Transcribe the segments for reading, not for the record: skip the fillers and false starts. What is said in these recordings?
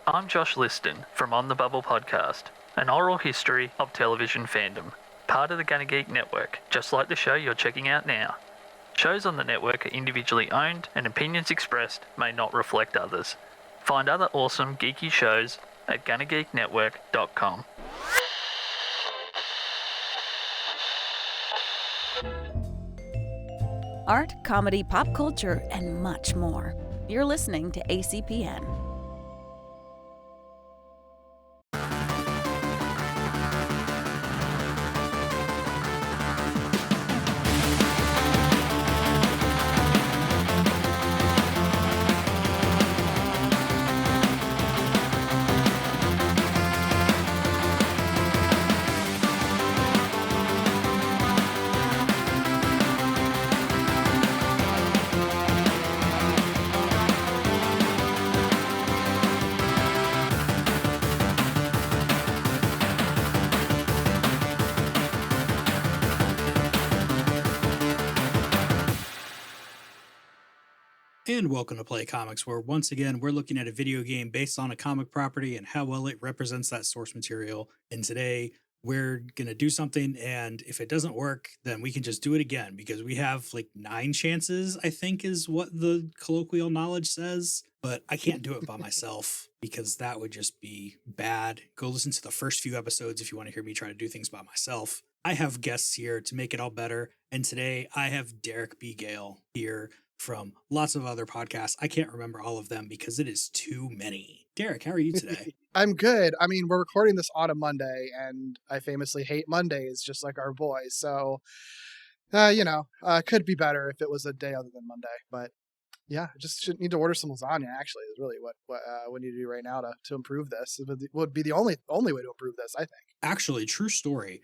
I'm Josh Liston from On the Bubble podcast, an oral history of television fandom, part of the Gonna Geek network, just like the show you're checking out now. Shows on the network are individually owned, and opinions expressed may not reflect others. Find other awesome geeky shows at GonnaGeekNetwork.com. Art, comedy, pop culture, and much more. You're listening to ACPN. And welcome to Play Comics, where once again we're looking at a video game based on a comic property and how well it represents that source material. And today we're going to do something, and if it doesn't work, then we can just do it again because we have like 9 chances, I think is what the colloquial knowledge says. But I can't do it by myself because that would just be bad. Go listen to the first few episodes if you want to hear me try to do things by myself. I have guests here to make it all better. And today I have Derek B. Gayle here from lots of other podcasts. I can't remember all of them because it is too many. Derek, how are you today? I'm good. I mean, we're recording this on a Monday, and I famously hate Mondays, just like our boys. So, could be better if it was a day other than Monday. But yeah, just should need to order some lasagna. Actually, is really what we need to do right now to improve this. It would be the only way to improve this, I think. Actually, true story.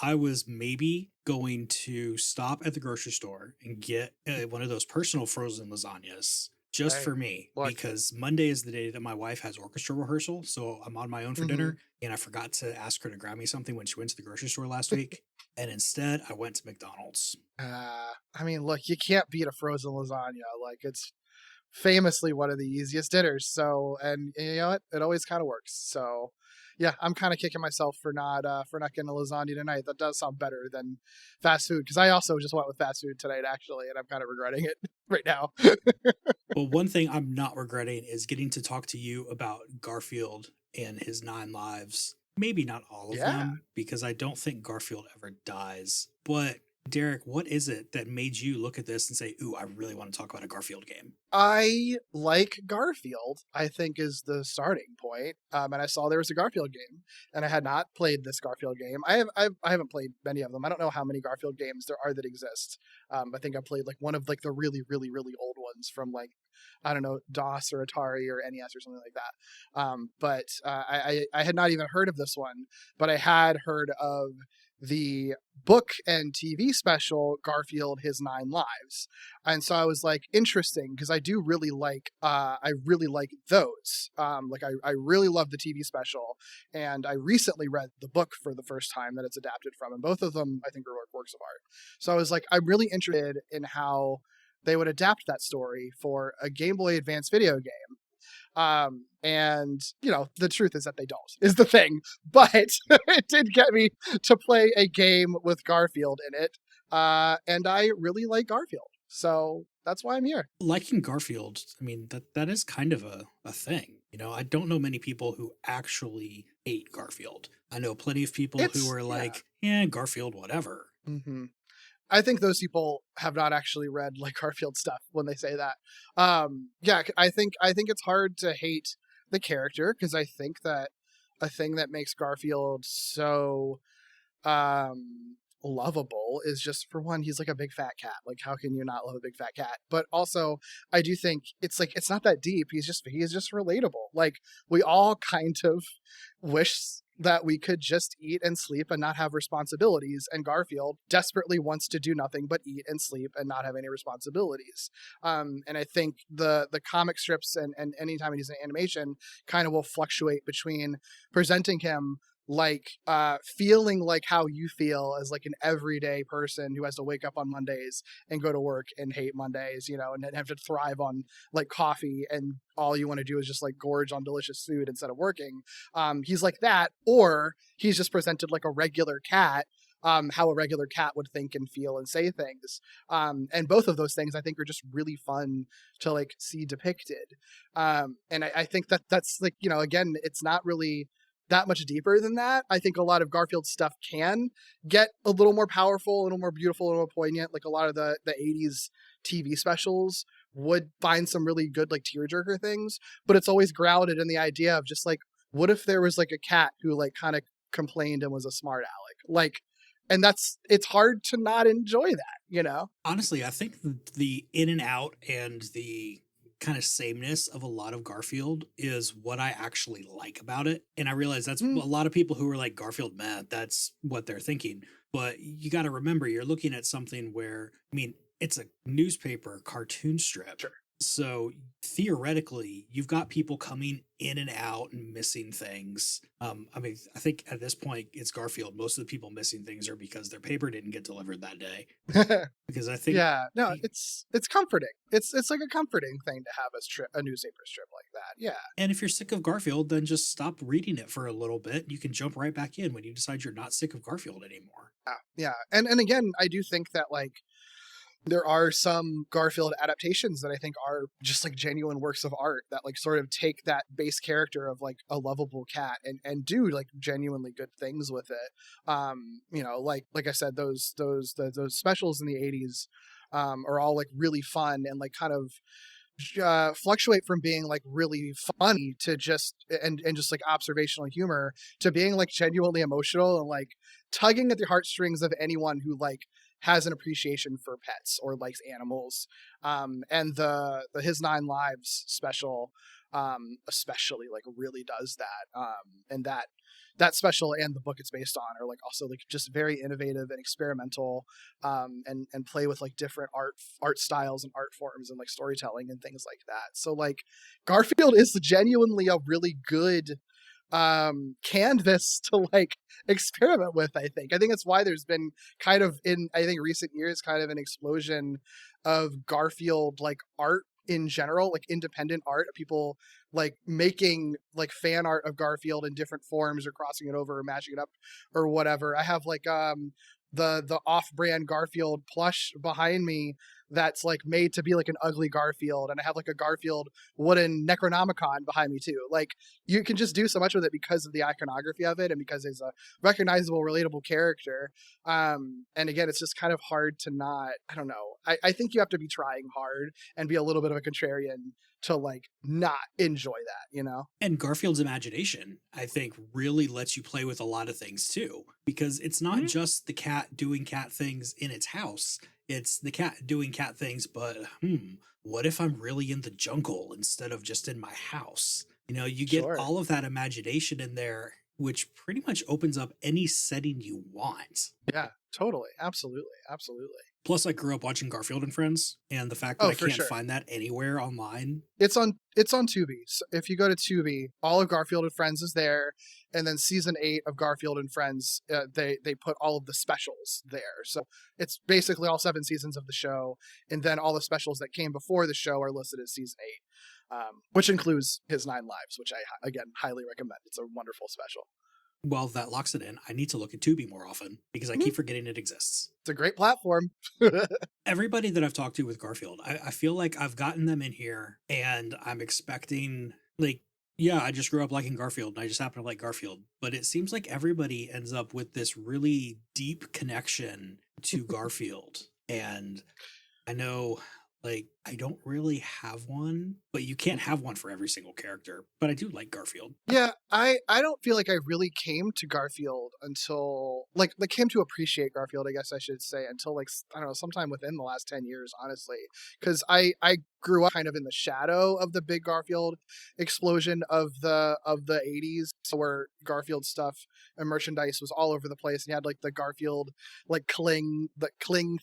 I was maybe going to stop at the grocery store and get one of those personal frozen lasagnas just for me, because Monday is the day that my wife has orchestra rehearsal. So I'm on my own for dinner, and I forgot to ask her to grab me something when she went to the grocery store last week. And instead I went to McDonald's. I mean, look, you can't beat a frozen lasagna. Like, it's famously one of the easiest dinners. So, and you know what? It always kind of works. So yeah, I'm kind of kicking myself for not getting a lasagna tonight. That does sound better than fast food, because I also just went with fast food tonight, actually, and I'm kind of regretting it right now. Well, one thing I'm not regretting is getting to talk to you about Garfield and his 9 lives. Maybe not all of them, because I don't think Garfield ever dies. But Derek, what is it that made you look at this and say, ooh, I really want to talk about a Garfield game? I like Garfield, I think, is the starting point. And I saw there was a Garfield game, and I had not played this Garfield game. I haven't played many of them. I don't know how many Garfield games there are that exist. I think I played like one of like the really, really, really old ones from like, I don't know, DOS or Atari or NES or something like that. But I had not even heard of this one, but I had heard of the book and TV special Garfield His 9 Lives. And so I was like, interesting, because I do really like those. I really love the TV special, and I recently read the book for the first time that it's adapted from, and both of them I think are works of art. So I was like, I'm really interested in how they would adapt that story for a Game Boy Advance video game. And the truth is that they don't, is the thing, but it did get me to play a game with Garfield in it. And I really like Garfield. So that's why I'm here. Liking Garfield, I mean, that is kind of a thing. I don't know many people who actually hate Garfield. I know plenty of people who are like, yeah, Garfield, whatever. Mm-hmm. I think those people have not actually read like Garfield stuff when they say that. I think it's hard to hate the character, because I think that a thing that makes Garfield so lovable is just, for one, he's like a big fat cat. Like, how can you not love a big fat cat? But also, I do think it's like, it's not that deep. He is just relatable. Like, we all kind of wish that we could just eat and sleep and not have responsibilities, and Garfield desperately wants to do nothing but eat and sleep and not have any responsibilities. And I think the comic strips and anytime he's in animation kind of will fluctuate between presenting him like feeling like how you feel as like an everyday person who has to wake up on Mondays and go to work and hate Mondays, you know, and then have to thrive on like coffee, and all you want to do is just like gorge on delicious food instead of working. He's like that, or he's just presented like a regular cat, how a regular cat would think and feel and say things. And both of those things I think are just really fun to like see depicted. And I think that that's like, you know, again, it's not really that much deeper than that. I think a lot of Garfield stuff can get a little more powerful, a little more beautiful, a little more poignant. Like a lot of the 80s TV specials would find some really good like tearjerker things, but it's always grounded in the idea of just like, what if there was like a cat who like kind of complained and was a smart aleck? Like, and it's hard to not enjoy that, you know? Honestly, I think the in and out and the kind of sameness of a lot of Garfield is what I actually like about it. And I realize that's a lot of people who are like, Garfield, man, that's what they're thinking. But you got to remember, you're looking at something where, I mean, it's a newspaper cartoon strip. Sure. So theoretically, you've got people coming in and out and missing things. I mean, I think at this point, it's Garfield. Most of the people missing things are because their paper didn't get delivered that day. Because I think, yeah, no, it's comforting. It's like a comforting thing to have a newspaper strip like that. Yeah. And if you're sick of Garfield, then just stop reading it for a little bit. You can jump right back in when you decide you're not sick of Garfield anymore. Yeah. And again, I do think that like there are some Garfield adaptations that I think are just like genuine works of art that like sort of take that base character of like a lovable cat and do like genuinely good things with it. You know, like I said, those specials in the 80s are all like really fun and like kind of fluctuate from being like really funny to just and just like observational humor to being like genuinely emotional and like tugging at the heartstrings of anyone who like has an appreciation for pets or likes animals. And the His 9 Lives special especially like really does that. And that special and the book it's based on are like also like just very innovative and experimental, and play with like different art styles and art forms and like storytelling and things like that. So like Garfield is genuinely a really good canvas to like experiment with. I think it's why there's been kind of in I think recent years kind of an explosion of Garfield like art in general, like independent art, people like making like fan art of Garfield in different forms or crossing it over or matching it up or whatever. I have like the off-brand Garfield plush behind me that's like made to be like an ugly Garfield, and I have like a Garfield wooden Necronomicon behind me too. Like you can just do so much with it because of the iconography of it and because it's a recognizable, relatable character. And again, it's just kind of hard to not, I don't know. I think you have to be trying hard and be a little bit of a contrarian to like not enjoy that, you know? And Garfield's imagination, I think, really lets you play with a lot of things too, because it's not just the cat doing cat things in its house. It's the cat doing cat things, but what if I'm really in the jungle instead of just in my house? You know, you get all of that imagination in there, which pretty much opens up any setting you want. Yeah, totally. Absolutely. Plus, I grew up watching Garfield and Friends, and the fact that I can't find that anywhere online. It's on Tubi. So if you go to Tubi, all of Garfield and Friends is there, and then season 8 of Garfield and Friends, they put all of the specials there. So it's basically all 7 seasons of the show, and then all the specials that came before the show are listed as season 8, which includes His 9 Lives, which I again highly recommend. It's a wonderful special. Well, that locks it in. I need to look at Tubi more often because I keep forgetting it exists. It's a great platform. Everybody that I've talked to with Garfield, I feel like I've gotten them in here and I'm expecting, like, yeah, I just grew up liking Garfield and I just happen to like Garfield. But it seems like everybody ends up with this really deep connection to Garfield. And I know, like, I don't really have one, but you can't have one for every single character. But I do like Garfield. Yeah, I don't feel like I really came to Garfield until, like came to appreciate Garfield, I guess I should say, until, like, I don't know, sometime within the last 10 years, honestly. Because I grew up kind of in the shadow of the big Garfield explosion of the 80s, so where Garfield stuff and merchandise was all over the place. And you had, like, the Garfield, like, cling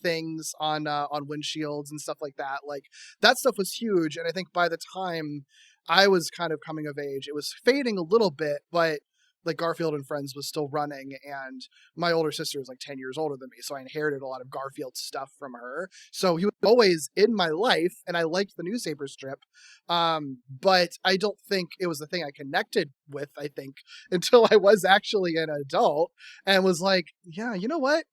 things on windshields and stuff like that. Like, that stuff was huge, and I think by the time I was kind of coming of age, it was fading a little bit, but like Garfield and Friends was still running, and my older sister is like 10 years older than me, so I inherited a lot of Garfield stuff from her. So he was always in my life, and I liked the newspaper strip. But I don't think it was the thing I connected with, I think, until I was actually an adult and was like, yeah, you know what?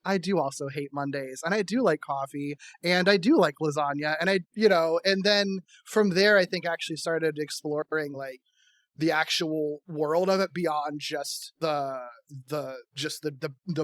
I do also hate Mondays, and I do like coffee, and I do like lasagna, and and then from there, I think actually started exploring like the actual world of it beyond just the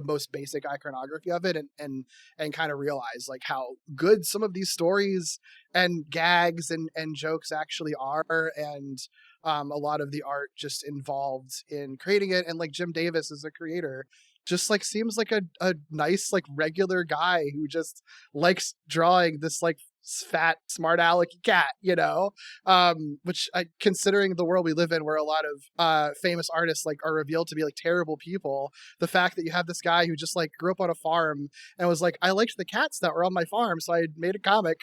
most basic iconography of it, and kind of realize like how good some of these stories and gags and jokes actually are, and a lot of the art just involved in creating it, and like Jim Davis as a creator just like seems like a nice like regular guy who just likes drawing this like fat smart alecky cat, which considering the world we live in where a lot of famous artists like are revealed to be like terrible people, the fact that you have this guy who just like grew up on a farm and was like, I liked the cats that were on my farm, so I made a comic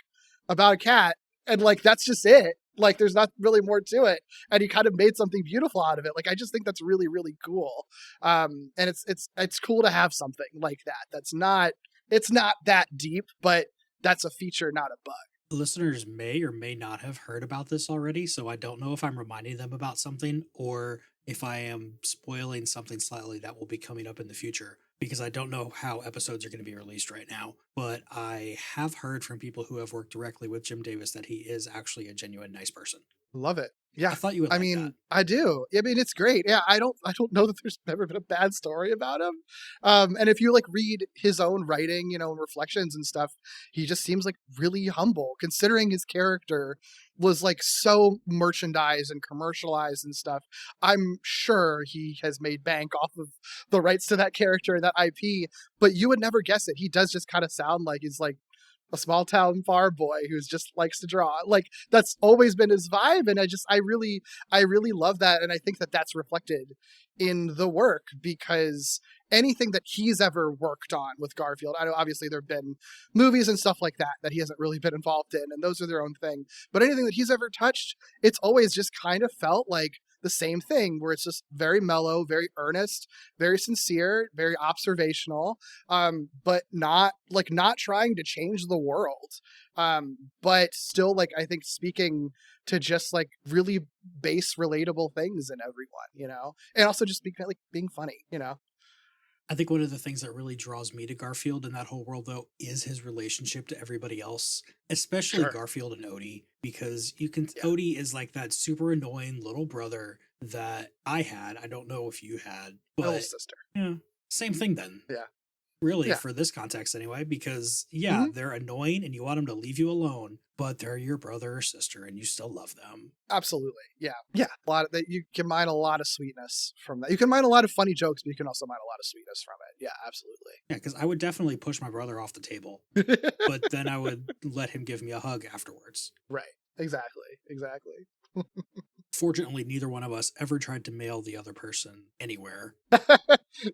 about a cat, and like that's just it. Like there's not really more to it, and he kind of made something beautiful out of it. Like I just think that's really, really cool. And it's cool to have something like that. It's not that deep, but that's a feature, not a bug. Listeners may or may not have heard about this already, so I don't know if I'm reminding them about something or if I am spoiling something slightly that will be coming up in the future, because I don't know how episodes are going to be released right now. But I have heard from people who have worked directly with Jim Davis that he is actually a genuine nice person. Love it. Yeah. I thought you would like that. I do. I mean, it's great. Yeah, I don't know that there's ever been a bad story about him. And if you like read his own writing, and reflections and stuff, he just seems like really humble, considering his character was like so merchandised and commercialized and stuff. I'm sure he has made bank off of the rights to that character and that IP, but you would never guess it. He does just kind of sound like he's like a small town farm boy who's just likes to draw. Like that's always been his vibe, and I really love that, and I think that that's reflected in the work, because anything that he's ever worked on with Garfield, I know obviously there have been movies and stuff like that he hasn't really been involved in, and those are their own thing, but anything that he's ever touched, it's always just kind of felt like the same thing, where it's just very mellow, very earnest, very sincere, very observational, but not trying to change the world, but still like I think speaking to just like really base relatable things in everyone, and also just being funny. I think one of the things that really draws me to Garfield in that whole world, though, is his relationship to everybody else, especially Sure. Garfield and Odie, because Odie is like that super annoying little brother that I had. I don't know if you had, My little but sister. same thing then. Yeah. Really, Yeah. for this context anyway, because Mhm. they're annoying and you want them to leave you alone, but they're your brother or sister and you still love them. Absolutely. Yeah. Yeah. A lot of that, you can mine a lot of sweetness from that. You can mine a lot of funny jokes, but you can also mine a lot of sweetness from it. Yeah, absolutely. Yeah, because I would definitely push my brother off the table, but then I would let him give me a hug afterwards. Right. Exactly. Fortunately, neither one of us ever tried to mail the other person anywhere.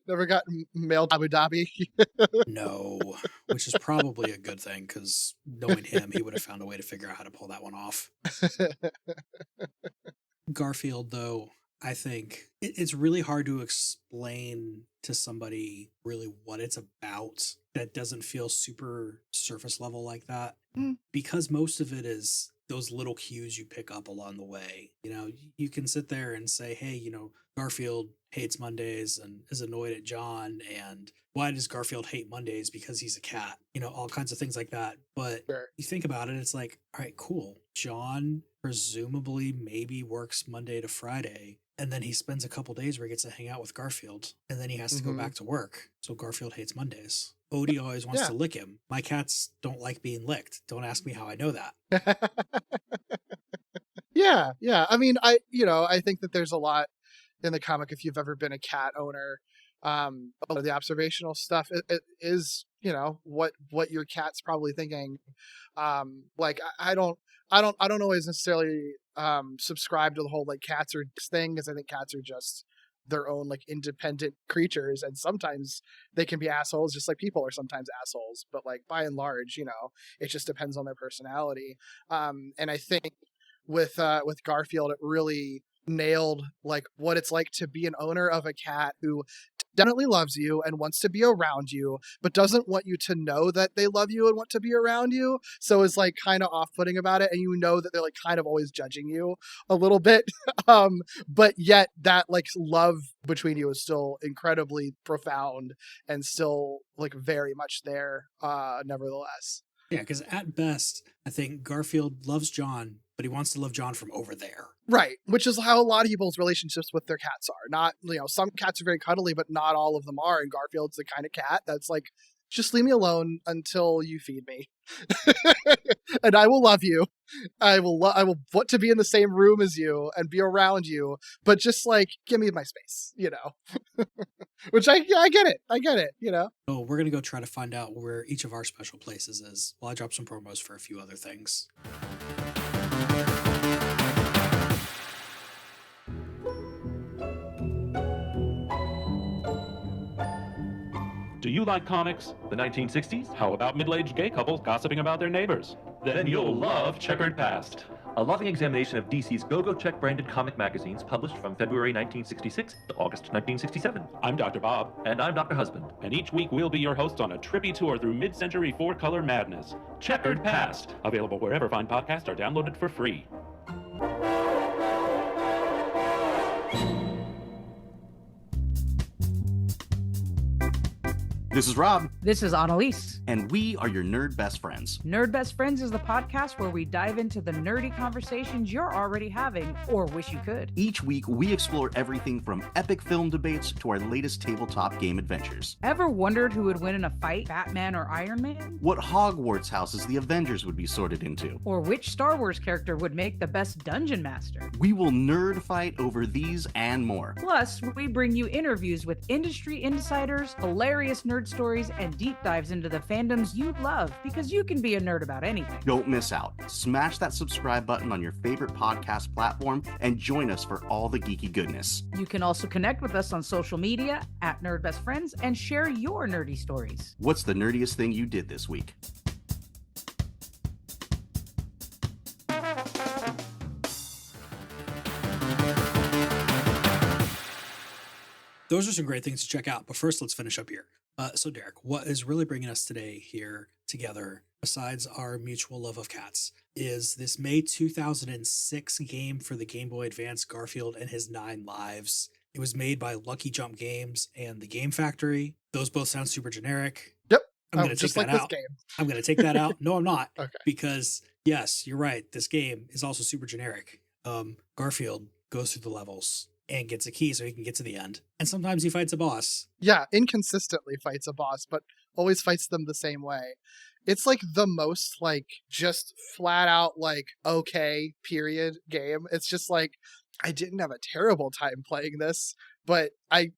Never got mailed Abu Dhabi. No, which is probably a good thing, because knowing him, he would have found a way to figure out how to pull that one off. Garfield, though, I think it's really hard to explain to somebody really what it's about that doesn't feel super surface level like that, because most of it is those little cues you pick up along the way. You can sit there and say, hey, Garfield hates Mondays and is annoyed at John, and why does Garfield hate Mondays? Because he's a cat, all kinds of things like that. But Sure. you think about it, it's like, all right, cool. John presumably maybe works Monday to Friday, and then he spends a couple days where he gets to hang out with Garfield, and then he has to go back to work. So Garfield hates Mondays. Odie always wants to lick him. My cats don't like being licked. Don't ask me how I know that. Yeah. I mean, I think that there's a lot in the comic, if you've ever been a cat owner, a lot of the observational stuff it is, what your cat's probably thinking. Like I don't always necessarily subscribe to the whole like cats are this thing, because I think cats are just their own like independent creatures, and sometimes they can be assholes just like people are sometimes assholes, but like by and large, it just depends on their personality. And I think with Garfield, it really nailed like what it's like to be an owner of a cat who definitely loves you and wants to be around you, but doesn't want you to know that they love you and want to be around you. So is like kind of off-putting about it, and you know that they're like kind of always judging you a little bit. But yet that like love between you is still incredibly profound and still like very much there, nevertheless. Yeah, because at best, I think Garfield loves John, but he wants to love John from over there. Right, which is how a lot of people's relationships with their cats are. Not, some cats are very cuddly, but not all of them are. And Garfield's the kind of cat that's like, just leave me alone until you feed me, and I will love you. I will want to be in the same room as you and be around you, but just like give me my space, Which I get it. So we're gonna go try to find out where each of our special places is while I drop some promos for a few other things. Do you like comics? The 1960s? How about middle-aged gay couples gossiping about their neighbors? Then you'll love Checkered Past. A loving examination of DC's Go-Go Check branded comic magazines published from February 1966 to August 1967. I'm Dr. Bob, And I'm Dr. Husband. and each week we'll be your hosts on a trippy tour through mid-century four-color madness. Checkered Past, available wherever fine podcasts are downloaded for free. This is Rob, This is Annalise. and we are your nerd best friends. Nerd Best Friends is the podcast where we dive into the nerdy conversations you're already having or wish you could. Each week, we explore everything from epic film debates to our latest tabletop game adventures. Ever wondered who would win in a fight, Batman or Iron Man? What Hogwarts houses the Avengers would be sorted into. Or which Star Wars character would make the best dungeon master? We will nerd fight over these and more. Plus, we bring you interviews with industry insiders, hilarious nerd stories, and deep dives into the fandoms you love, because you can be a nerd about anything. Don't miss out. Smash that subscribe button on your favorite podcast platform and join us for all the geeky goodness. You can also connect with us on social media at Nerd Best Friends and share your nerdy stories. What's the nerdiest thing you did this week? Those are some great things to check out, but first let's finish up here. So Derek, what is really bringing us today here together, besides our mutual love of cats, is this May 2006 game for the Game Boy Advance, Garfield and His 9 Lives. It was made by Lucky Jump Games and The Game Factory. Those both sound super generic. Yep. I'm going to take just that like out. this game. I'm going to take that out. No, I'm not. Okay. Because yes, you're right. This game is also super generic. Garfield goes through the levels and gets a key so he can get to the end. And sometimes he fights a boss. Yeah, inconsistently fights a boss, but always fights them the same way. It's like the most like just flat out like okay period game. It's just like I didn't have a terrible time playing this, but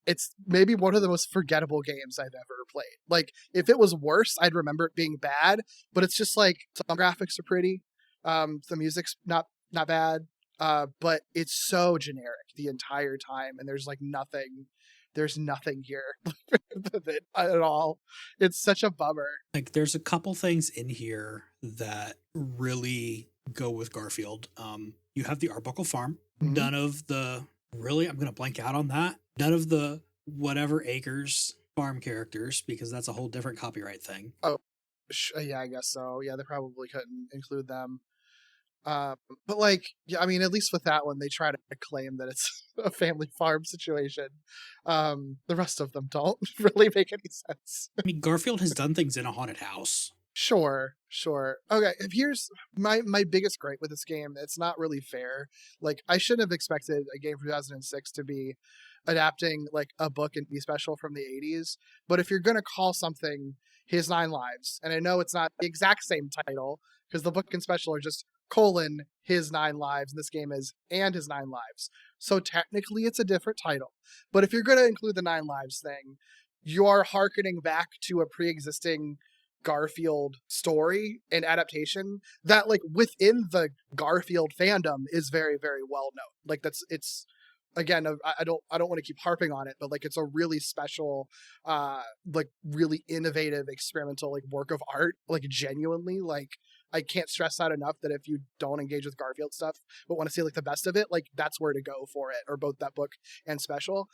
it's maybe one of the most forgettable games I've ever played. Like if it was worse, I'd remember it being bad, but it's just like some graphics are pretty. The music's not bad. But it's so generic the entire time, and there's nothing here at all. It's such a bummer. Like there's a couple things in here that really go with Garfield. You have the Arbuckle Farm. Mhm. None of the I'm going to blank out on that. None of the whatever acres farm characters, because that's a whole different copyright thing. Yeah, I guess so. Yeah, they probably couldn't include them. But like, yeah, I mean, at least with that one, they try to claim that it's a family farm situation. The rest of them don't really make any sense. I mean, Garfield has done things in a haunted house. Sure. Okay, here's my biggest gripe with this game. It's not really fair. Like, I shouldn't have expected a game from 2006 to be adapting like a book and be special from the 80s. But if you're going to call something His 9 Lives, and I know it's not the exact same title because the book and special are just His 9 Lives, and this game is and His 9 Lives. So technically it's a different title. But if you're going to include the 9 Lives thing, you are hearkening back to a pre-existing Garfield story and adaptation that like within the Garfield fandom is very, very well known. Like it's again, I don't want to keep harping on it, but like it's a really special, like really innovative experimental like work of art, like genuinely like I can't stress that enough that if you don't engage with Garfield stuff but want to see like the best of it, like that's where to go for it, or both that book and special.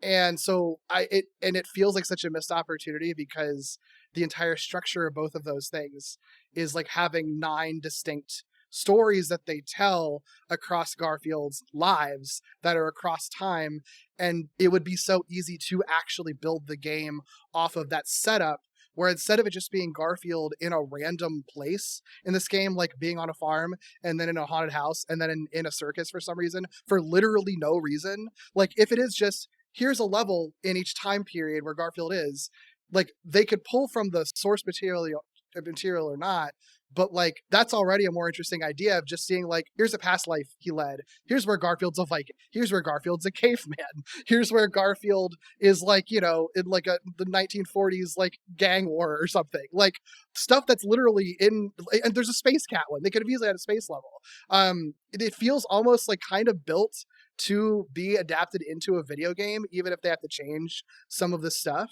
And so it feels like such a missed opportunity, because the entire structure of both of those things is like having 9 distinct stories that they tell across Garfield's lives that are across time. And it would be so easy to actually build the game off of that setup, where instead of it just being Garfield in a random place in this game, like being on a farm and then in a haunted house and then in a circus for some reason, for literally no reason. Like if it is just, here's a level in each time period where Garfield is, like they could pull from the source material or not, but like that's already a more interesting idea of just seeing like, here's a past life he led, here's where Garfield's a Viking, here's where Garfield's a caveman, here's where Garfield is like, you know, in like the 1940s like gang war or something, like stuff that's literally in, and there's a space cat one, they could have easily had a space level. It feels almost like kind of built to be adapted into a video game, even if they have to change some of the stuff.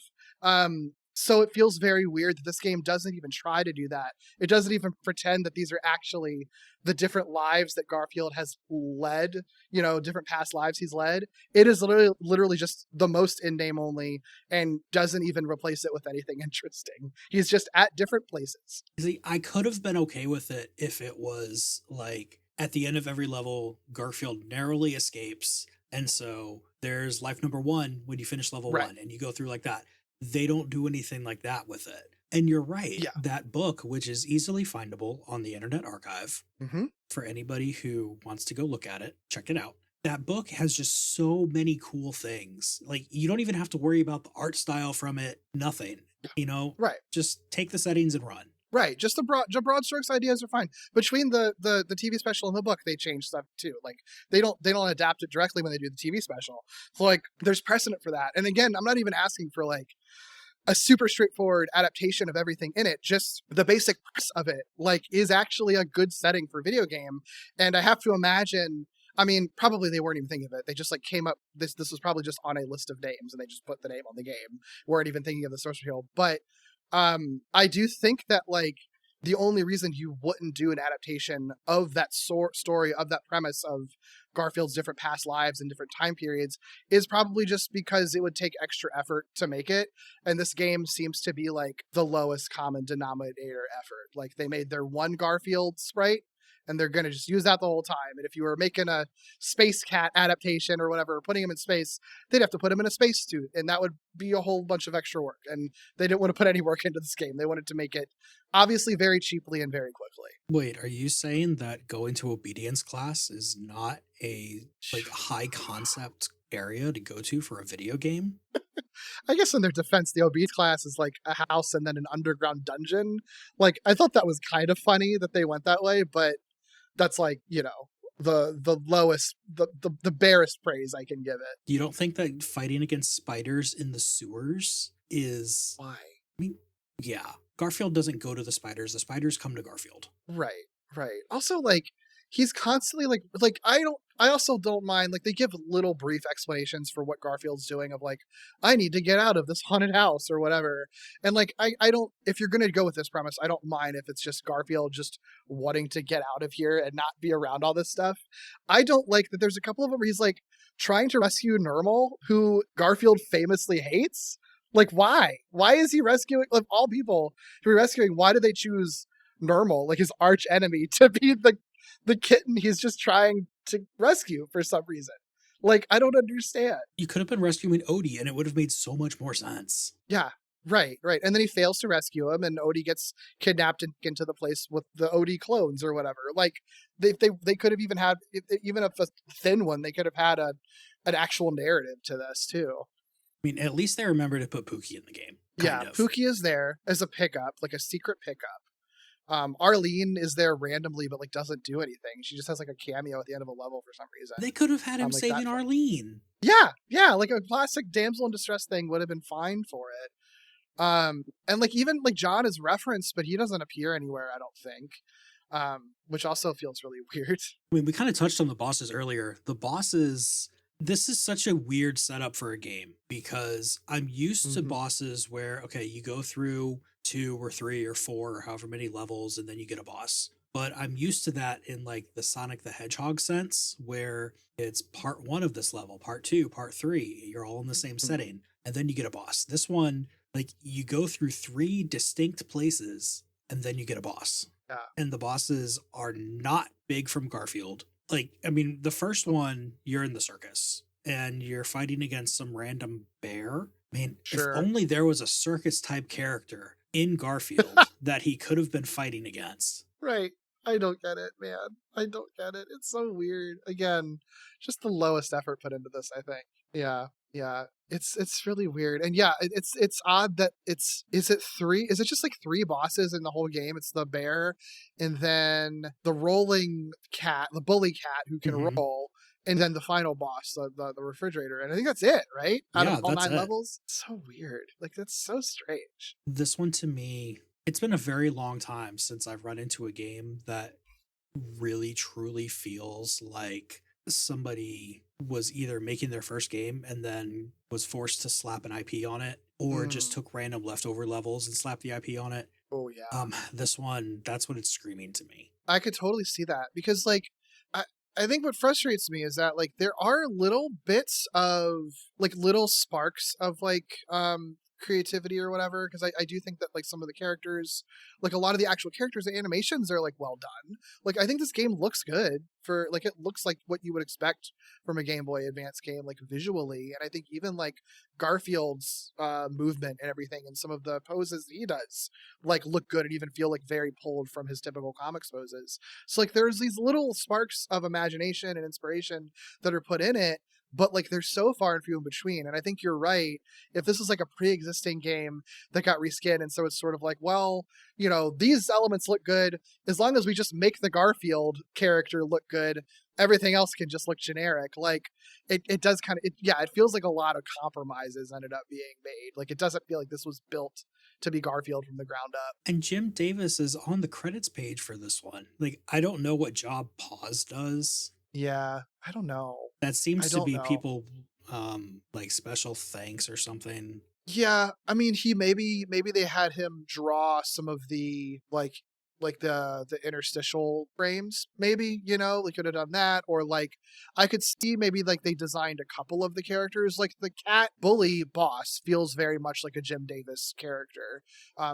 So it feels very weird that this game doesn't even try to do that. It doesn't even pretend that these are actually the different lives that Garfield has led, you know, different past lives he's led. It is literally just the most in name only, and doesn't even replace it with anything interesting. He's just at different places. See, I could have been okay with it if it was like at the end of every level, Garfield narrowly escapes. And so there's life number 1 when you finish level 1 and you go through like that. They don't do anything like that with it. And you're right. Yeah. That book, which is easily findable on the Internet Archive, for anybody who wants to go look at it, check it out. That book has just so many cool things. Like, you don't even have to worry about the art style from it. Nothing, you know? Right. Just take the settings and run. Right, just the broad strokes ideas are fine. Between the TV special and the book, they change stuff too. Like they don't adapt it directly when they do the TV special. So like there's precedent for that. And again, I'm not even asking for like a super straightforward adaptation of everything in it. Just the basic premise of it like is actually a good setting for video game. And I have to imagine, I mean, probably they weren't even thinking of it. They just like came up, this was probably just on a list of names and they just put the name on the game. Weren't even thinking of the source material. But I do think that like the only reason you wouldn't do an adaptation of that story, of that premise of Garfield's different past lives and different time periods, is probably just because it would take extra effort to make it. And this game seems to be like the lowest common denominator effort. Like they made their one Garfield sprite and they're going to just use that the whole time. And if you were making a Space Cat adaptation or whatever, putting him in space, they'd have to put him in a spacesuit, and that would be a whole bunch of extra work. And they didn't want to put any work into this game. They wanted to make it obviously very cheaply and very quickly. Wait, are you saying that going to obedience class is not a like high concept area to go to for a video game? I guess in their defense, the OB class is like a house and then an underground dungeon. Like, I thought that was kind of funny that they went that way, but that's like, you know, the lowest, the barest praise I can give it. You don't think that fighting against spiders in the sewers is... Why? I mean, yeah. Garfield doesn't go to the spiders come to Garfield. Right. Also, like, he's constantly like I also don't mind, like, they give little brief explanations for what Garfield's doing of like, I need to get out of this haunted house or whatever. And like, I don't, if you're going to go with this premise, I don't mind if it's just Garfield just wanting to get out of here and not be around all this stuff. I don't like that there's a couple of them where he's like trying to rescue Normal, who Garfield famously hates. Like, why? Why is he rescuing, of all people to be rescuing, why do they choose Normal, like his arch enemy, to be the kitten he's just trying to rescue for some reason? Like, I don't understand. You could have been rescuing Odie and it would have made so much more sense. Yeah, right. And then he fails to rescue him and Odie gets kidnapped and into the place with the Odie clones or whatever. Like, they could have even had, even if a thin one, they could have had an actual narrative to this too. I mean, at least they remember to put Pookie in the game. Yeah, Pookie is there as a pickup, like a secret pickup. Arlene is there randomly, but like doesn't do anything. She just has like a cameo at the end of a level for some reason. They could have had him like saving Arlene. Yeah, like a classic damsel in distress thing would have been fine for it. And like even like John is referenced, but he doesn't appear anywhere, I don't think. Which also feels really weird. I mean, we kind of touched on the bosses earlier. The bosses, this is such a weird setup for a game because I'm used to bosses where, okay, you go through 2 or 3 or 4 or however many levels, and then you get a boss. But I'm used to that in like the Sonic the Hedgehog sense, where it's part 1 of this level, part 2, part 3, you're all in the same setting, and then you get a boss. This one, like, you go through 3 distinct places and then you get a boss. Yeah. And the bosses are not big from Garfield. Like, I mean, the first one, you're in the circus and you're fighting against some random bear. I mean, Sure. if only there was a circus type character in Garfield that he could have been fighting against. Right. I don't get it, man. I don't get it. It's so weird. Again, just the lowest effort put into this, I think. Yeah. Yeah. It's really weird. And yeah, it's odd that is it just like 3 bosses in the whole game? It's the bear and then the rolling cat, the bully cat who can Mhm. roll, and then the final boss, the refrigerator. And I think that's it, right? Out Yeah, of all that's 9 it. levels. It's so weird. Like, that's so strange. This one to me, it's been a very long time since I've run into a game that really truly feels like somebody was either making their first game and then was forced to slap an IP on it, or just took random leftover levels and slapped the IP on it. Oh yeah. This one, that's what it's screaming to me. I could totally see that because like I think what frustrates me is that like there are little bits of like little sparks of like creativity or whatever, because I do think that like some of the characters, like a lot of the actual characters and animations are like well done. Like I think this game looks good for like, it looks like what you would expect from a Game Boy Advance game, like visually. And I think even like Garfield's movement and everything and some of the poses he does like look good and even feel like very pulled from his typical comics poses. So like there's these little sparks of imagination and inspiration that are put in it, but like they're so far and few in between. And I think you're right. If this is like a pre-existing game that got reskinned, and so it's sort of like, well, you know, these elements look good, as long as we just make the Garfield character look good, everything else can just look generic. Like it does kind of, it feels like a lot of compromises ended up being made. Like it doesn't feel like this was built to be Garfield from the ground up. And Jim Davis is on the credits page for this one. Like, I don't know what job Pause does. Yeah, I don't know. That seems to don't be know. people like special thanks or something. Yeah, I mean, maybe they had him draw some of the like the interstitial frames. Maybe, you know, they could have done that, or like I could see maybe like they designed a couple of the characters. Like the cat bully boss feels very much like a Jim Davis character.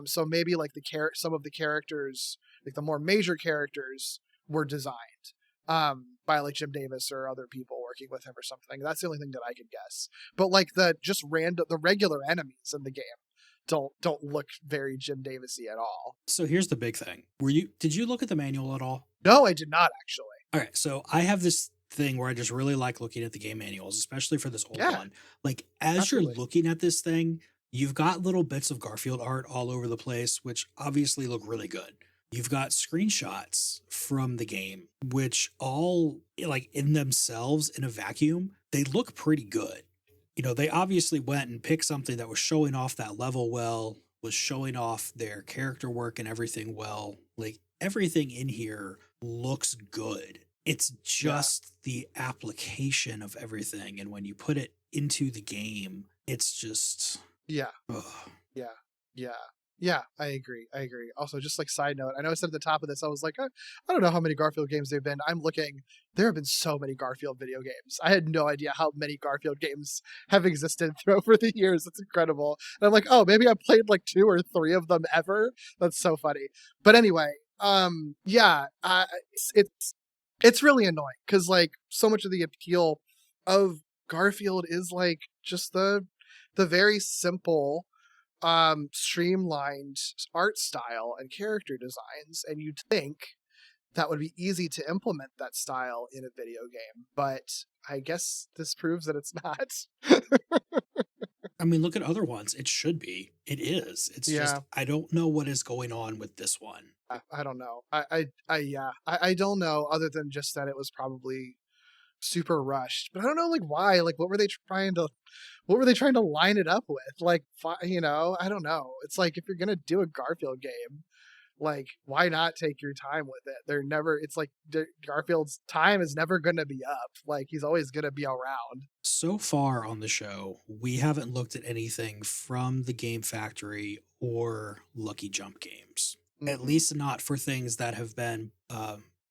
So maybe like some of the characters, like the more major characters, were designed by like Jim Davis or other people working with him or something. That's the only thing that I could guess. But like the regular enemies in the game don't look very Jim Davis-y at all. So here's the big thing. Did you look at the manual at all? No, I did not actually. All right, so I have this thing where I just really like looking at the game manuals, especially for this old one. Like as Absolutely. you're looking at this thing, you've got little bits of Garfield art all over the place, which obviously look really good. You've got screenshots from the game, which all, like in themselves, in a vacuum, they look pretty good. You know, they obviously went and picked something that was showing off that level well, was showing off their character work and everything well. Like everything in here looks good. It's just the application of everything. And when you put it into the game, it's just... Yeah. Ugh. Yeah, I agree. Also, just like side note, I know I said at the top of this, I was like, I don't know how many Garfield games there have been. I'm looking, there have been so many Garfield video games. I had no idea how many Garfield games have existed over the years. It's incredible. And I'm like, oh, maybe I played like 2 or 3 of them ever. That's so funny. But anyway, it's really annoying because like so much of the appeal of Garfield is like just the very simple streamlined art style and character designs, and you'd think that would be easy to implement that style in a video game, but I guess this proves that it's not. I mean, look at other ones. It should be. It is. It's just, I don't know what is going on with this one. I don't know. I don't know, other than just that it was probably super rushed, but I don't know like why. Like what were they trying to line it up with? Like, you know, I don't know. It's like if you're gonna do a Garfield game, like why not take your time with it? It's like Garfield's time is never gonna be up. Like he's always gonna be around. So far on the show, we haven't looked at anything from the Game Factory or Lucky Jump games. At Mhm. least not for things that have been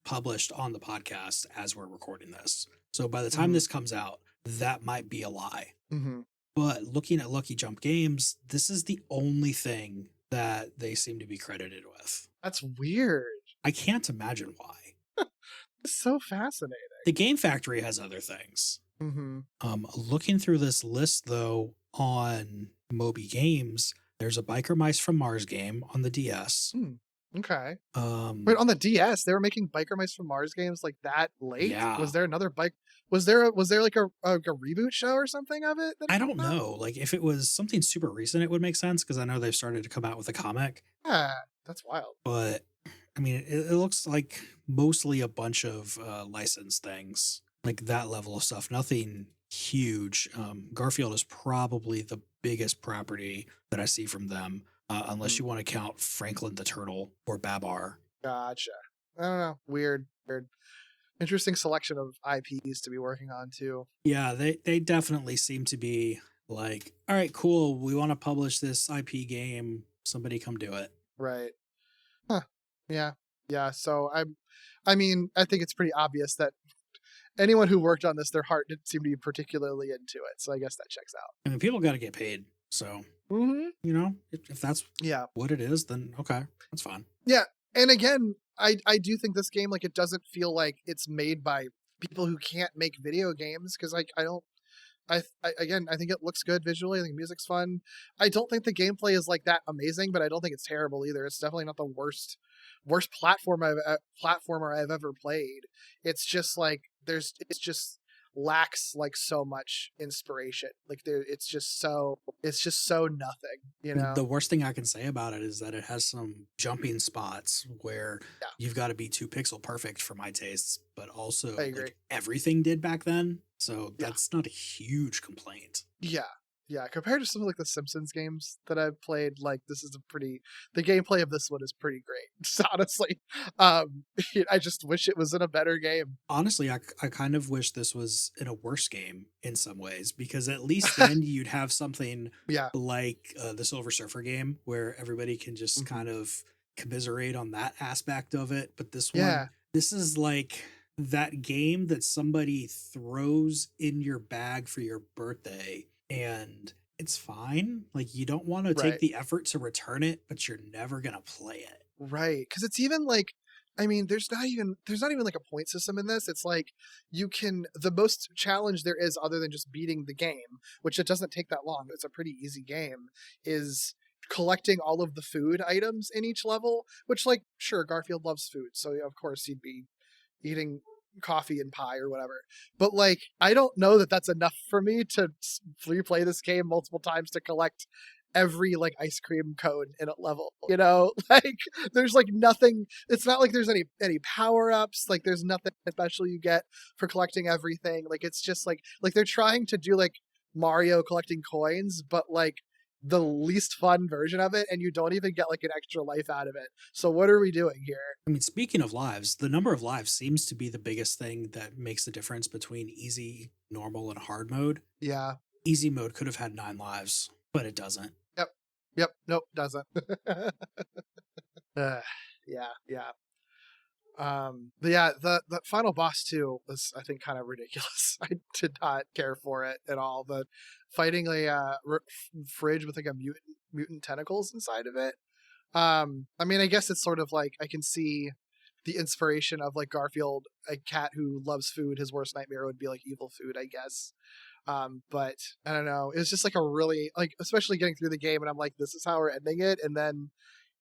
published on the podcast as we're recording this. So by the time this comes out, that might be a lie. Mm-hmm. But looking at Lucky Jump games, this is the only thing that they seem to be credited with. That's weird. I can't imagine why. It's so fascinating. The Game Factory has other things. Mm-hmm. Looking through this list, though, on Moby Games, there's a Biker Mice from Mars game on the DS. Okay. Um, Wait, on the DS, they were making Biker Mice from Mars games like that late? Yeah. Was there another bike? Was there like a reboot show or something of it? I don't know. Like, if it was something super recent, it would make sense because I know they've started to come out with a comic. Yeah, that's wild. But I mean, it looks like mostly a bunch of licensed things, like that level of stuff. Nothing huge. Garfield is probably the biggest property that I see from them, unless you want to count Franklin the Turtle or Babar. Gotcha. I don't know. Weird. Interesting selection of IPs to be working on too. Yeah, they definitely seem to be like, all right, cool. We want to publish this IP game. Somebody come do it. Right. Huh. Yeah. So I mean, I think it's pretty obvious that anyone who worked on this, their heart didn't seem to be particularly into it. So I guess that checks out. I mean, people got to get paid. So, you know, if that's what it is, then okay, that's fine. Yeah. And again, I do think this game, like, it doesn't feel like it's made by people who can't make video games. Cause like, I think it looks good visually. I think music's fun. I don't think the gameplay is like that amazing, but I don't think it's terrible either. It's definitely not the worst platformer I've ever played. It's just like it just lacks like so much inspiration. Like it's just so nothing, you know. The worst thing I can say about it is that it has some jumping spots where you've got to be 2 pixel perfect for my tastes, but also like everything did back then. So that's not a huge complaint. Yeah, compared to something like the Simpsons games that I've played, like the gameplay of this one is pretty great. Honestly, I just wish it was in a better game. Honestly, I kind of wish this was in a worse game in some ways, because at least then you'd have something like the Silver Surfer game where everybody can just kind of commiserate on that aspect of it. But this one, this is like that game that somebody throws in your bag for your birthday. And it's fine. Like, you don't want to take the effort to return it, but you're never going to play it. Right. Because it's even like, I mean, there's not even like a point system in this. It's like the most challenge there is, other than just beating the game, which it doesn't take that long. It's a pretty easy game, is collecting all of the food items in each level, which, like, sure, Garfield loves food. So of course he'd be eating coffee and pie or whatever, but like, I don't know that that's enough for me to replay this game multiple times to collect every like ice cream cone in a level, you know. Like, there's like nothing, it's not like there's any power-ups, like there's nothing special you get for collecting everything. Like, it's just like they're trying to do like Mario collecting coins, but like the least fun version of it, and you don't even get like an extra life out of it. So what are we doing here? I mean, speaking of lives, the number of lives seems to be the biggest thing that makes the difference between easy, normal, and hard mode. Yeah. Easy mode could have had 9 lives, but it doesn't. Yep. Nope, doesn't. Yeah. But yeah, the final boss too was, I think, kind of ridiculous. I did not care for it at all. The fighting a fridge with like a mutant tentacles inside of it. I mean, I guess it's sort of like, I can see the inspiration of like Garfield, a cat who loves food. His worst nightmare would be like evil food, I guess. But I don't know. It was just like a really, like, especially getting through the game, and I'm like, this is how we're ending it, and then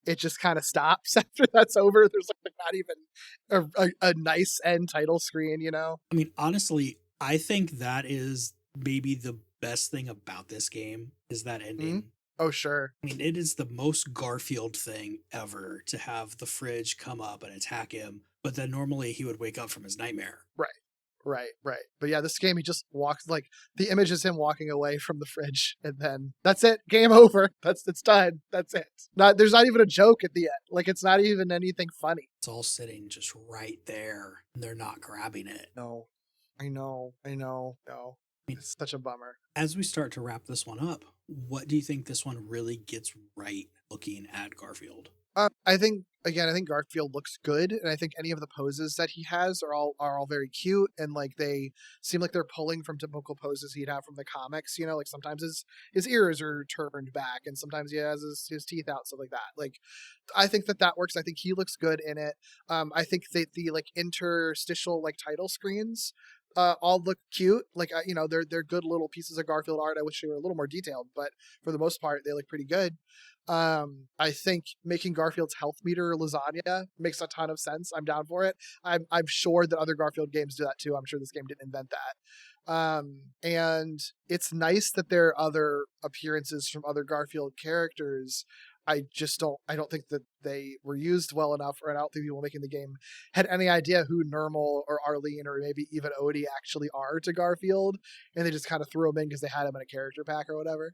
it just kind of stops after that's over. There's like not even a nice end title screen, you know? I mean, honestly, I think that is maybe the best thing about this game, is that ending. Mm-hmm. Oh, sure. I mean, it is the most Garfield thing ever to have the fridge come up and attack him, but then normally he would wake up from his nightmare. Right. But yeah, this game, he just walks, like, the image is him walking away from the fridge, and then that's it. Game over. It's done. That's it. There's not even a joke at the end. Like, it's not even anything funny. It's all sitting just right there, and they're not grabbing it. No. I know. No. It's such a bummer. As we start to wrap this one up, what do you think this one really gets right looking at Garfield? I think Garfield looks good, and I think any of the poses that he has are all very cute, and like they seem like they're pulling from typical poses he'd have from the comics. You know, like sometimes his ears are turned back, and sometimes he has his teeth out, stuff like that. Like, I think that works. I think he looks good in it. I think that the like interstitial like title screens all look cute. Like, you know, they're good little pieces of Garfield art. I wish they were a little more detailed, but for the most part, they look pretty good. I think making Garfield's health meter lasagna makes a ton of sense. I'm down for it. I'm sure that other Garfield games do that too. I'm sure this game didn't invent that. And it's nice that there are other appearances from other Garfield characters. I don't think that they were used well enough, or I don't think people making the game had any idea who Nermal or Arlene or maybe even Odie actually are to Garfield, and they just kind of threw them in because they had them in a character pack or whatever.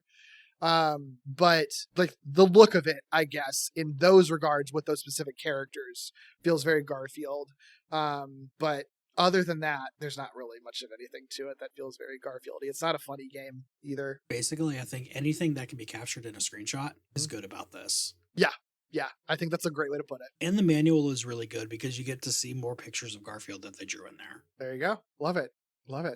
But like the look of it, I guess, in those regards with those specific characters feels very Garfield. But other than that, there's not really much of anything to it that feels very Garfield-y. It's not a funny game either. Basically, I think anything that can be captured in a screenshot is good about this. Yeah, I think that's a great way to put it. And the manual is really good because you get to see more pictures of Garfield that they drew in there. There you go. Love it.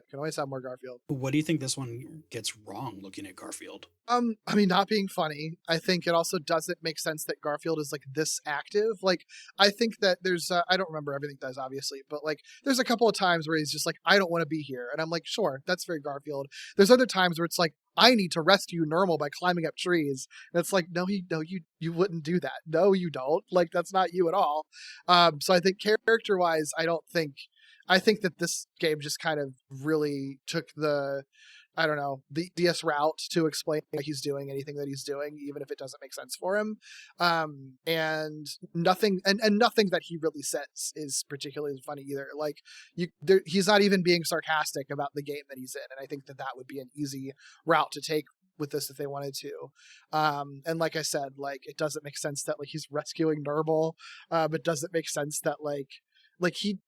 Can always have more Garfield. What do you think this one gets wrong looking at Garfield? I mean, not being funny. I think it also doesn't make sense that Garfield is like this active. Like, I think that there's, I don't remember everything does, obviously, but like, there's a couple of times where he's just like, I don't want to be here. And I'm like, sure, that's very Garfield. There's other times where it's like, I need to rescue Nermal by climbing up trees. And it's like, no, you wouldn't do that. No, you don't. Like, that's not you at all. So I think character-wise, I think that this game just kind of really took the DS route to explain what he's doing, anything that he's doing, even if it doesn't make sense for him. And nothing that he really says is particularly funny either. Like, he's not even being sarcastic about the game that he's in. And I think that would be an easy route to take with this if they wanted to. And like I said, like, it doesn't make sense that like he's rescuing Nermal. It doesn't make sense that like he,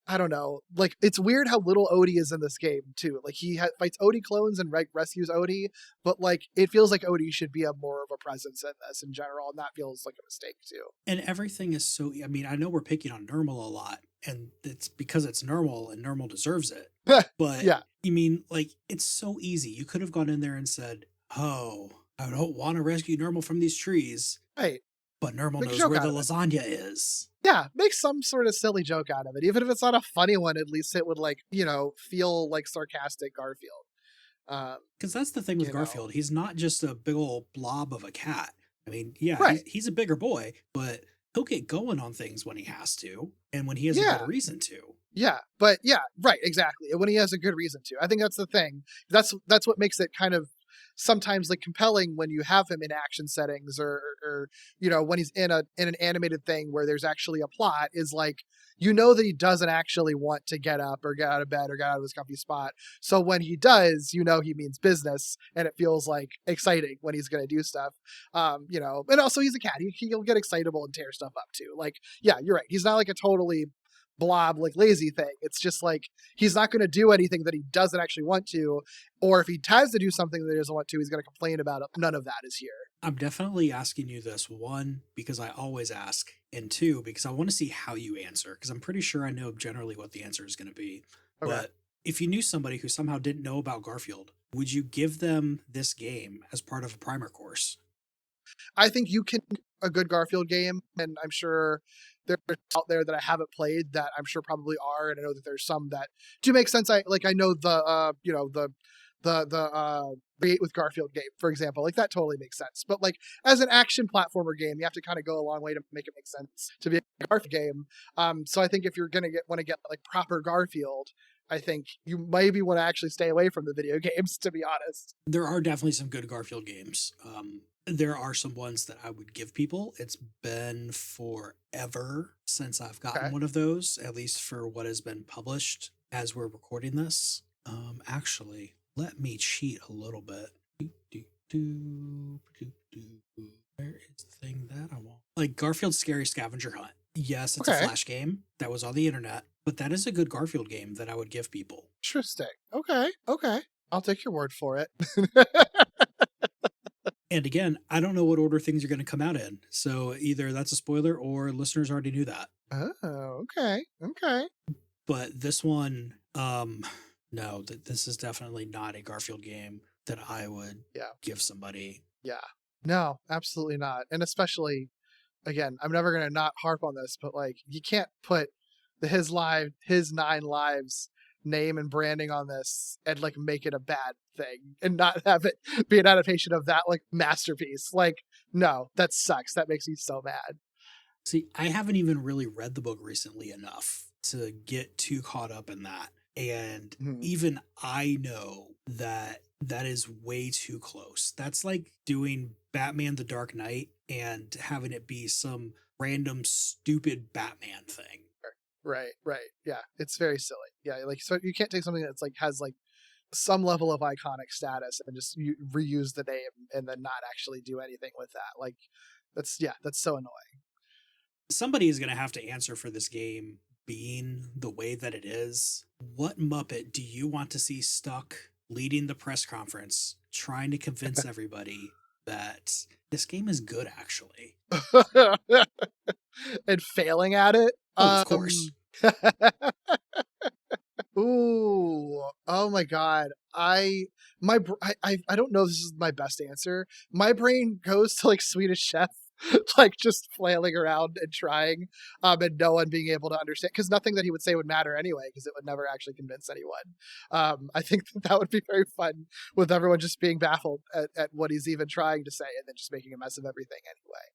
I don't know. Like, it's weird how little Odie is in this game too. Like, he fights Odie clones and rescues Odie, but like it feels like Odie should be more of a presence in this in general, and that feels like a mistake too. And everything is so. I mean, I know we're picking on Nermal a lot, and it's because it's Nermal, and Nermal deserves it. But yeah, I mean, like, it's so easy. You could have gone in there and said, "Oh, I don't want to rescue Nermal from these trees." Right. But Nermal knows where the lasagna is. Yeah, make some sort of silly joke out of it. Even if it's not a funny one, at least it would, like, you know, feel like sarcastic Garfield. Because that's the thing with Garfield. He's not just a big old blob of a cat. I mean, yeah, right. he's a bigger boy, but he'll get going on things when he has to, and when he has a good reason to. Yeah, but yeah, right, exactly. When he has a good reason to. I think that's the thing. That's what makes it kind of sometimes like compelling when you have him in action settings or you know, when he's in an animated thing where there's actually a plot, is like, you know, that he doesn't actually want to get up or get out of bed or get out of his comfy spot. So when he does, you know, he means business, and it feels like exciting when he's going to do stuff. You know, and also he's a cat. He'll get excitable and tear stuff up too. Like, yeah, you're right. He's not like a totally blob, like, lazy thing. It's just like, he's not going to do anything that he doesn't actually want to, or if he has to do something that he doesn't want to, he's going to complain about it. None of that is here. I'm definitely asking you this, one, because I always ask, and two, because I want to see how you answer, because I'm pretty sure I know generally what the answer is going to be. Okay. But if you knew somebody who somehow didn't know about Garfield, would you give them this game as part of a primer course? I think you can a good Garfield game, and I'm sure there's out there that I haven't played that I'm sure probably are, and I know that there's some that do make sense. I know the Create with Garfield game, for example, like that totally makes sense. But like as an action platformer game, you have to kind of go a long way to make it make sense to be a Garfield game. So I think if you're gonna want to get like proper Garfield, I think you maybe want to actually stay away from the video games, to be honest. There are definitely some good Garfield games. There are some ones that I would give people. It's been forever since I've gotten one of those, at least for what has been published as we're recording this. Actually, let me cheat a little bit. Where is the thing that I want? Like Garfield's Scary Scavenger Hunt. Yes, it's a Flash game that was on the internet, but that is a good Garfield game that I would give people. Interesting. Okay. I'll take your word for it. And again, I don't know what order things are going to come out in. So either that's a spoiler or listeners already knew that. Oh, okay. Okay. But this one, no, this is definitely not a Garfield game that I would give somebody. Yeah. No, absolutely not. And especially, again, I'm never going to not harp on this, but like, you can't put his 9 lives name and branding on this and like make it a bad thing and not have it be an adaptation of that like masterpiece. Like, no, that sucks. That makes me so mad. See, I haven't even really read the book recently enough to get too caught up in that. And even I know that that is way too close. That's like doing Batman the Dark Knight and having it be some random stupid Batman thing. Right. Yeah, it's very silly. Yeah, like, so you can't take something that's like has like some level of iconic status and just reuse the name and then not actually do anything with that. Like, that's so annoying. Somebody is going to have to answer for this game being the way that it is. What Muppet do you want to see stuck leading the press conference, trying to convince everybody that this game is good, actually? And failing at it? Oh, of course. Ooh, oh my God. I don't know if this is my best answer. My brain goes to like Swedish Chef, like just flailing around and trying, and no one being able to understand, because nothing that he would say would matter anyway, because it would never actually convince anyone. I think that would be very fun with everyone just being baffled at what he's even trying to say and then just making a mess of everything anyway.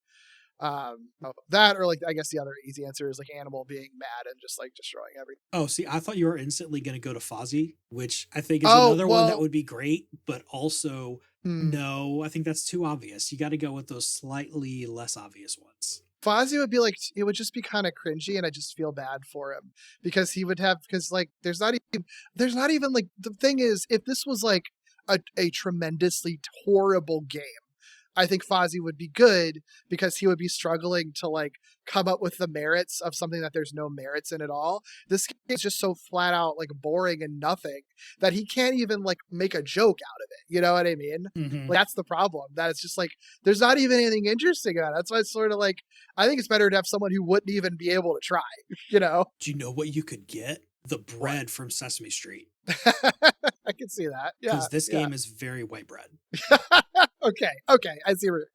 That, or like, I guess the other easy answer is like Animal being mad and just like destroying everything. Oh, see, I thought you were instantly going to go to Fozzie, which I think is another one that would be great, but also no, I think that's too obvious. You got to go with those slightly less obvious ones. Fozzie would be like, it would just be kind of cringy, and I just feel bad for him because he would have, because like there's not even like, the thing is, if this was like a tremendously horrible game, I think Fozzie would be good because he would be struggling to like come up with the merits of something that there's no merits in at all. This game is just so flat out like boring and nothing that he can't even like make a joke out of it. You know what I mean? Mm-hmm. Like, that's the problem. That it's just like, there's not even anything interesting about it. That's why it's sort of like, I think it's better to have someone who wouldn't even be able to try, you know? Do you know what you could get? The bread from Sesame Street. I can see that. Yeah. Because this game is very white bread. Okay. I see where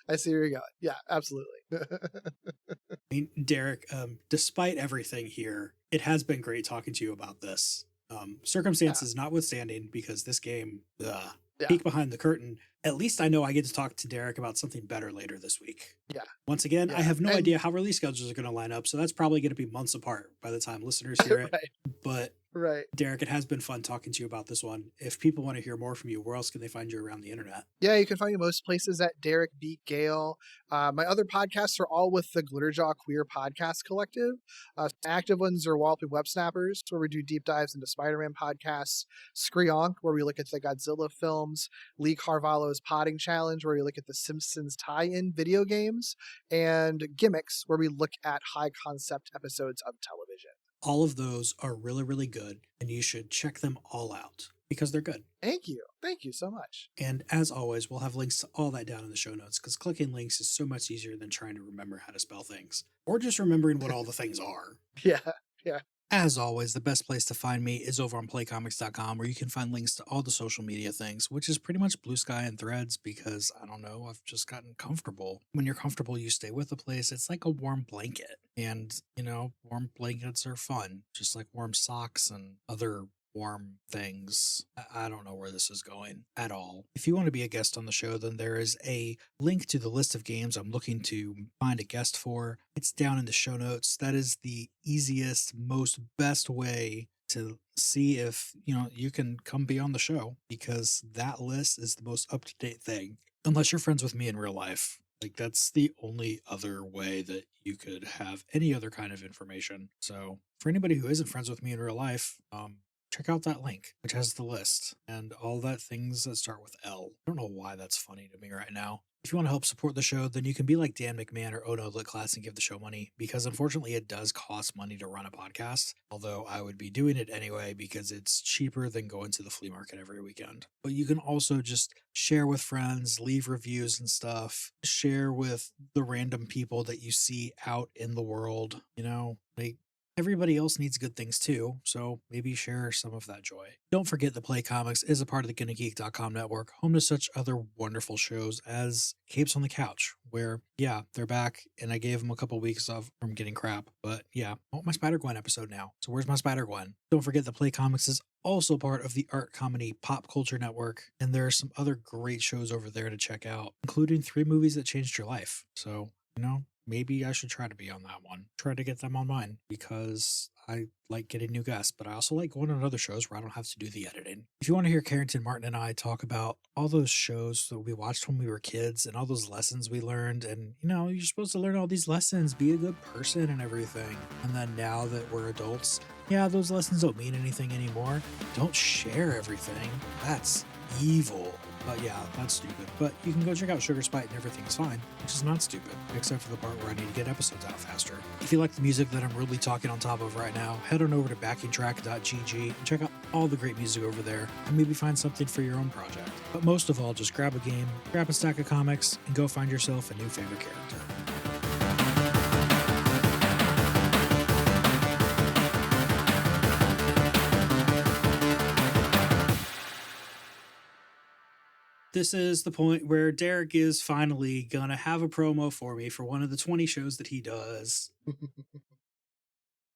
you're going. Yeah, absolutely. I mean, Derek, despite everything here, it has been great talking to you about this. Circumstances notwithstanding, because this game, peek behind the curtain, at least I know I get to talk to Derek about something better later this week. Yeah. Once again, I have no idea how release schedules are going to line up, so that's probably going to be months apart by the time listeners hear it. But Derek, it has been fun talking to you about this one. If people want to hear more from you, where else can they find you around the internet? Yeah, you can find me most places at Derek Beat Gayle. My other podcasts are all with the Glitterjaw Queer Podcast Collective. Active ones are Walloping Websnappers, where we do deep dives into Spider-Man podcasts. Screonk, where we look at the Godzilla films. Lee Carvallo's Potting Challenge, where we look at the Simpsons tie-in video games. And Gimmicks, where we look at high-concept episodes of television. All of those are really, really good, and you should check them all out because they're good. Thank you so much. And as always, we'll have links to all that down in the show notes, because clicking links is so much easier than trying to remember how to spell things or just remembering what all the things are. Yeah. As always, the best place to find me is over on playcomics.com, where you can find links to all the social media things, which is pretty much Blue Sky and Threads, because I don't know, I've just gotten comfortable. When you're comfortable, you stay with the place. It's like a warm blanket, and you know, warm blankets are fun, just like warm socks and other warm things. I don't know where this is going at all. If you want to be a guest on the show, then there is a link to the list of games I'm looking to find a guest for. It's down in the show notes. That is the easiest, most best way to see if, you know, you can come be on the show, because that list is the most up-to-date thing. Unless you're friends with me in real life. Like, that's the only other way that you could have any other kind of information. So for anybody who isn't friends with me in real life, check out that link, which has the list and all that things that start with L. I don't know why that's funny to me right now. If you want to help support the show, then you can be like Dan McMahon or Ono Lit Class and give the show money, because unfortunately it does cost money to run a podcast, although I would be doing it anyway because it's cheaper than going to the flea market every weekend. But you can also just share with friends, leave reviews and stuff, share with the random people that you see out in the world, like everybody else needs good things too, so maybe share some of that joy. Don't forget that Play Comics is a part of the GonnaGeek.com network, home to such other wonderful shows as Capes on the Couch, where, yeah, they're back, and I gave them a couple weeks off from getting crap, but yeah, I want my Spider-Gwen episode now, so where's my Spider-Gwen? Don't forget that Play Comics is also part of the Art Comedy Pop Culture Network, and there are some other great shows over there to check out, including 3 movies that changed your life, so, maybe I should try to be on that one. Try to get them on mine because I like getting new guests, but I also like going on other shows where I don't have to do the editing. If you want to hear Carrington Martin and I talk about all those shows that we watched when we were kids and all those lessons we learned, and you're supposed to learn all these lessons, be a good person and everything. And then now that we're adults, yeah, those lessons don't mean anything anymore. Don't share everything. That's evil. But yeah, that's stupid. But you can go check out Sugar Spite and Everything is Fine, which is not stupid, except for the part where I need to get episodes out faster. If you like the music that I'm really talking on top of right now, head on over to backingtrack.gg and check out all the great music over there, and maybe find something for your own project. But most of all, just grab a game, grab a stack of comics, and go find yourself a new favorite character. This is the point where Derek is finally gonna have a promo for me for one of the 20 shows that he does.